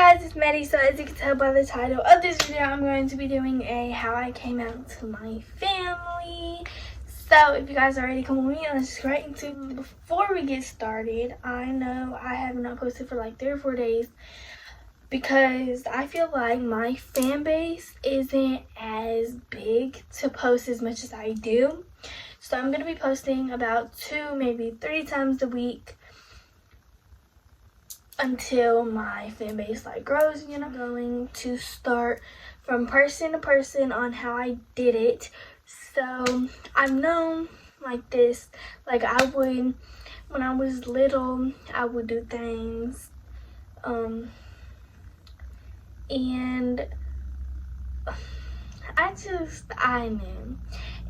guys, it's Maddie. So as you can tell by the title of this video, I'm going to be doing a how I came out to my family. So if you guys are ready, come with me. Let's just get right into it. Before we get started, I know I have not posted for like 3 or 4 days because I feel like my fan base isn't as big to post as much as I do. So I'm going to be posting about 2, maybe 3 times a week until my fan base like grows. You know, I'm going to start from person to person on how I did it. So I've known like this, like I would, when I was little, I would do things and I knew.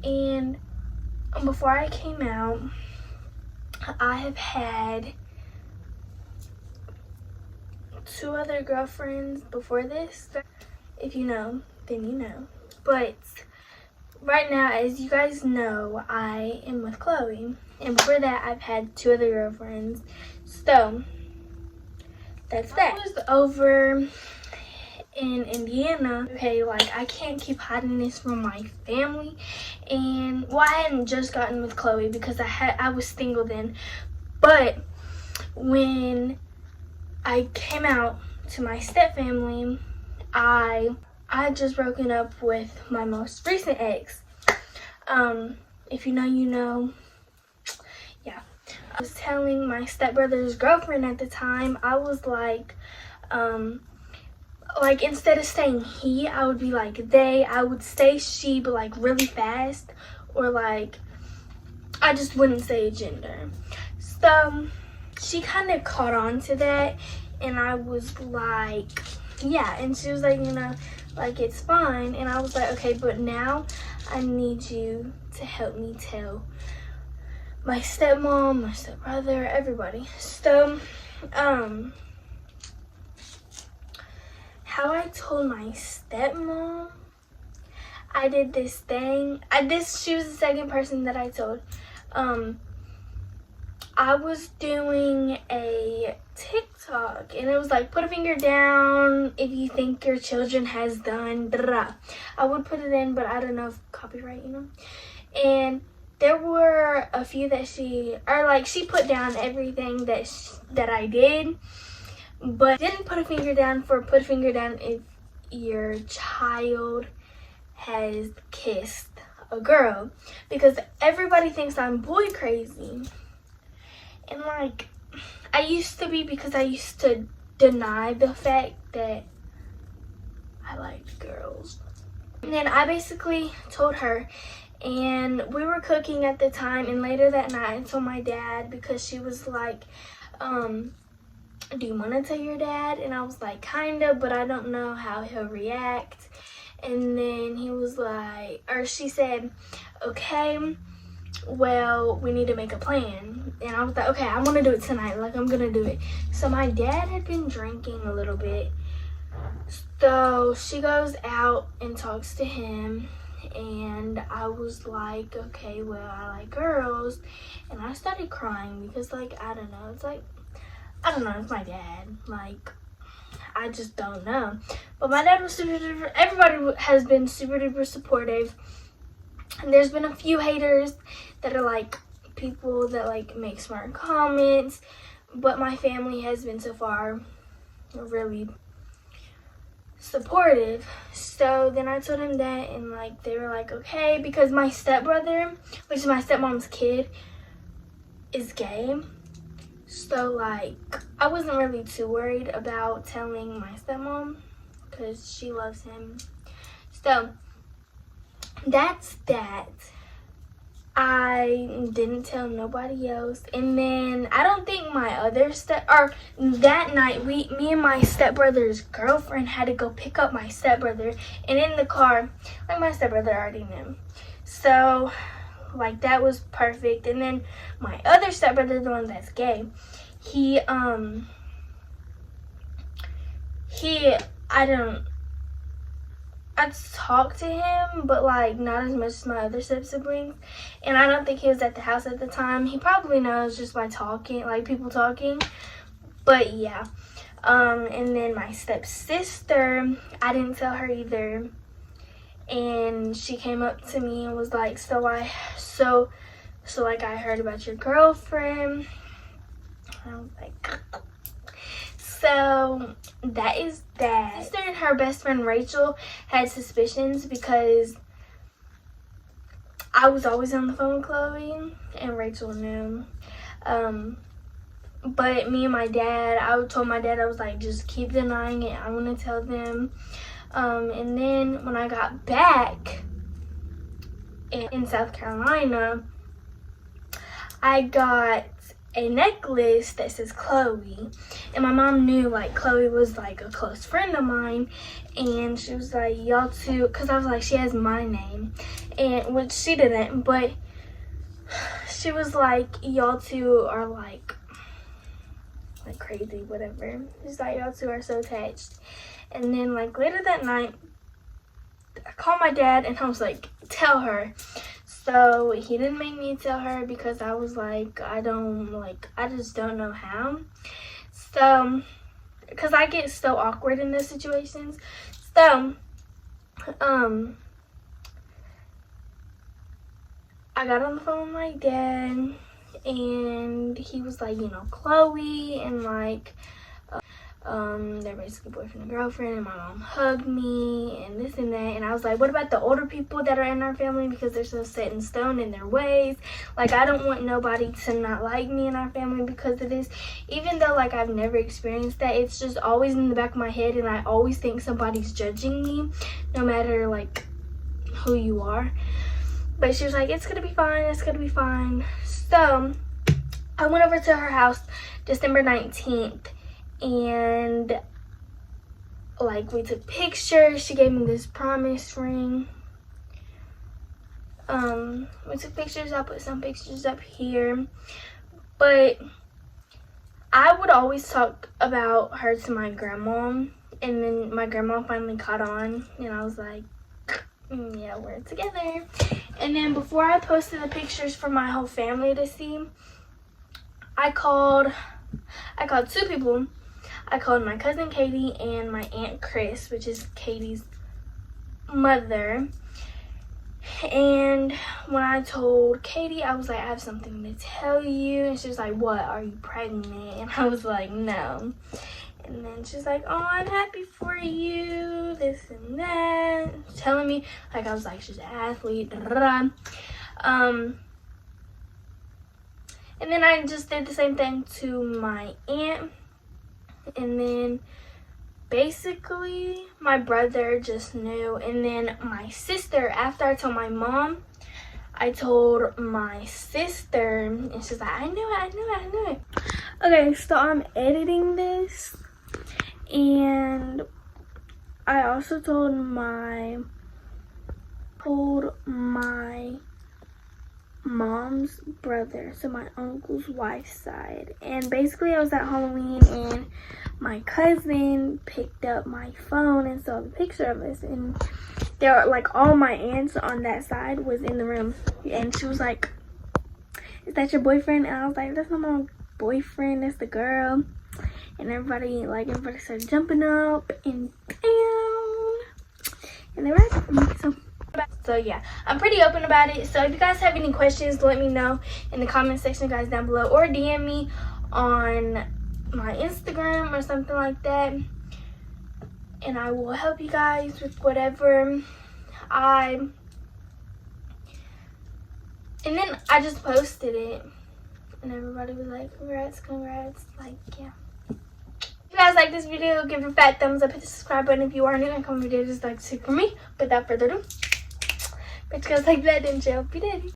And before I came out, I have had 2 other girlfriends before this. If you know, then you know. But right now, as you guys know, I am with Chloe. And before that, I've had 2 other girlfriends. So that's that. I was over in Indiana. Okay, like I can't keep hiding this from my family. And well, I hadn't just gotten with Chloe because I was single then. But when I came out to my step family, I had just broken up with my most recent ex. If you know, you know. Yeah. I was telling my stepbrother's girlfriend at the time, I was like instead of saying he, I would be like they. I would say she, but like really fast, or like I just wouldn't say gender. So she kind of caught on to that, and I was like, yeah. And she was like, you know, like it's fine. And I was like, okay, but now I need you to help me tell my stepmom, my stepbrother, everybody. So how I told my stepmom, I did this thing. She was the second person that I told. I was doing a TikTok, and it was like, put a finger down if you think your children has done da-da. I would put it in, but I don't know if copyright, you know. And there were a few that she put down everything that I did, but didn't put a finger down if your child has kissed a girl, because everybody thinks I'm boy crazy. And like, I used to be, because I used to deny the fact that I liked girls. And then I basically told her, and we were cooking at the time, and later that night I told my dad, because she was like, do you want to tell your dad? And I was like, kind of, but I don't know how he'll react. And then he was like, or she said, okay, well, we need to make a plan. And I was like, okay, I want to do it tonight. Like, I'm gonna do it. So my dad had been drinking a little bit, so she goes out and talks to him, and I was like, okay, well, I like girls. And I started crying because, like, I don't know, it's like, I don't know, it's my dad, like, I just don't know. But my dad was super duper, everybody has been super duper supportive. And there's been a few haters that are like people that like make smart comments, but my family has been so far really supportive. So then I told him that, and like they were like, okay, because my stepbrother, which is my stepmom's kid, is gay. So like I wasn't really too worried about telling my stepmom because she loves him. So that's that. I didn't tell nobody else. And then I don't think my other that night me and my stepbrother's girlfriend had to go pick up my stepbrother, and in the car, like, my stepbrother already knew. So like that was perfect. And then my other stepbrother, the one that's gay, I talked to him, but like not as much as my other step siblings. And I don't think he was at the house at the time. He probably knows just by talking, like people talking. But yeah, And then my stepsister, I didn't tell her either. And she came up to me and was like, so like I heard about your girlfriend. And I was like, so that is that. My sister and her best friend Rachel had suspicions because I was always on the phone with Chloe and Rachel knew. But me and my dad, I told my dad, I was like, just keep denying it. I want to tell them. And then when I got back in South Carolina, I got a necklace that says Chloe. And my mom knew like Chloe was like a close friend of mine. And she was like, y'all two, because I was like, she has my name. And which she didn't, but she was like, y'all two are like crazy, whatever. She's like, y'all two are so attached. And then like later that night, I called my dad and I was like, tell her. So he didn't make me tell her because I was like, I just don't know how. So, because I get so awkward in those situations. So, I got on the phone with my dad and he was like, you know, Chloe and like, they're basically boyfriend and girlfriend, and my mom hugged me and this and that. And I was like, what about the older people that are in our family, because they're so set in stone in their ways? Like, I don't want nobody to not like me in our family because of this. Even though like I've never experienced that, it's just always in the back of my head, and I always think somebody's judging me, no matter like who you are. But she was like, it's gonna be fine, it's gonna be fine. So I went over to her house December 19th, and like we took pictures. She gave me this promise ring. We took pictures. I'll put some pictures up here. But I would always talk about her to my grandma, and then my grandma finally caught on, and I was like, yeah, we're together. And then before I posted the pictures for my whole family to see, I called two people. I called my cousin Katie and my aunt Chris, which is Katie's mother. And when I told Katie, I was like, I have something to tell you. And she was like, what, are you pregnant? And I was like, no. And then she's like, oh, I'm happy for you, this and that. Telling me, like, I was like, she's an athlete, da, da, da. And then I just did the same thing to my aunt. And then basically my brother just knew. And then my sister, after I told my mom, I told my sister, and she's like, I knew it. Okay, so I'm editing this, and I also told my mom's brother, so my uncle's wife's side. And basically I was at Halloween, and my cousin picked up my phone and saw the picture of us, and there were like all my aunts on that side was in the room, and she was like, is that your boyfriend? And I was like, that's not my boyfriend, that's the girl. And everybody started jumping up and down, and they were asking me. So yeah, I'm pretty open about it. So if you guys have any questions, let me know in the comment section, guys, down below, or DM me on my Instagram or something like that, and I will help you guys with whatever. And then I just posted it, and everybody was like, congrats, like, yeah. If you guys like this video, give it a fat thumbs up, hit the subscribe button if you are new, and comment videos just like to see for me. Without further ado, bitch, guys like that, didn't you? Be daddy.